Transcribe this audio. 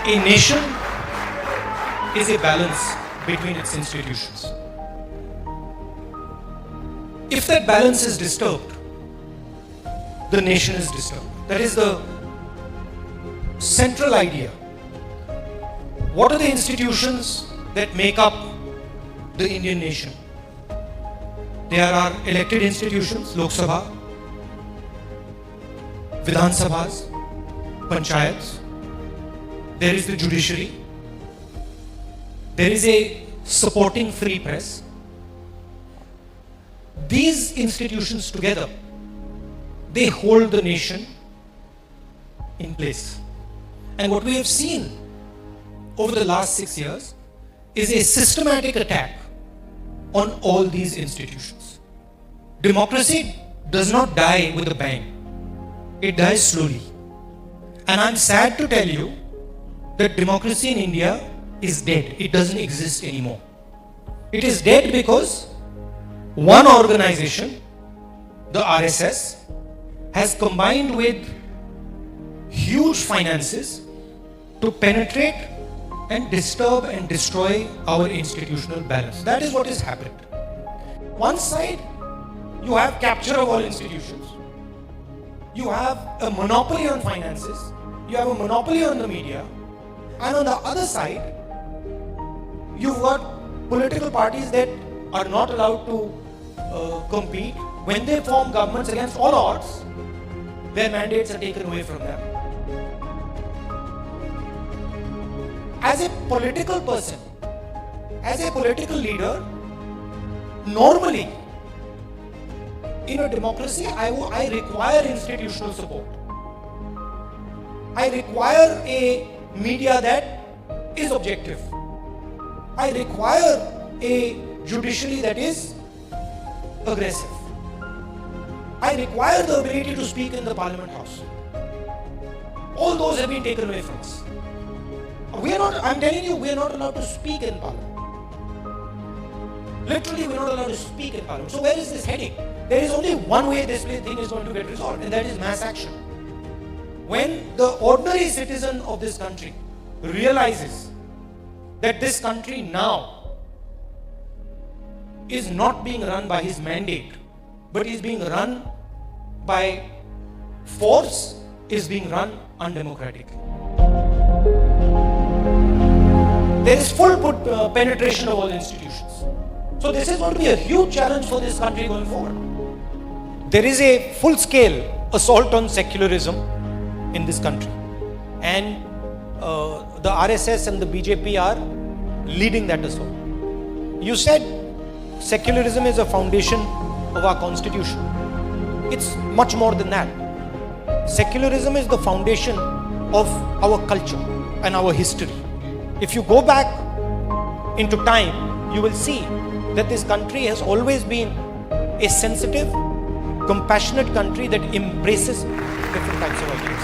A nation is a balance between its institutions. If that balance is disturbed, the nation is disturbed. That is the central idea. What are the institutions that make up the Indian nation? There are elected institutions, Lok Sabha, Vidhan Sabhas, Panchayats. There is the judiciary. There is a supporting free press. These institutions together, they hold the nation in place. And what we have seen over the last 6 years is a systematic attack on all these institutions. Democracy does not die with a bang. It dies slowly. And I'm sad to tell you that democracy in India is dead. It doesn't exist anymore. It is dead because one organization, the RSS, has combined with huge finances to penetrate and disturb and destroy our institutional balance. That is what has happened. One side, you have capture of all institutions. You have a monopoly on finances. You have a monopoly on the media. And on the other side, you've got political parties that are not allowed to compete. When they form governments against all odds, their mandates are taken away from them. As a political person, as a political leader, normally in a democracy, I require institutional support. I require a media that is objective. I require a judiciary that is aggressive. I require the ability to speak in the Parliament House. All those have been taken away from us. I'm telling you, we are not allowed to speak in Parliament. Literally, we are not allowed to speak in Parliament. So where is this heading? There is only one way this thing is going to get resolved, and that is mass action. When the ordinary citizen of this country realizes that this country now is not being run by his mandate, but is being run by force, is being run undemocratically. There is full penetration of all institutions. So this is going to be a huge challenge for this country going forward. There is a full-scale assault on secularism in this country. And the RSS and the BJP are leading that assault. You said secularism is a foundation of our constitution. It's much more than that. Secularism is the foundation of our culture and our history. If you go back into time, you will see that this country has always been a sensitive, compassionate country that embraces different types of ideas.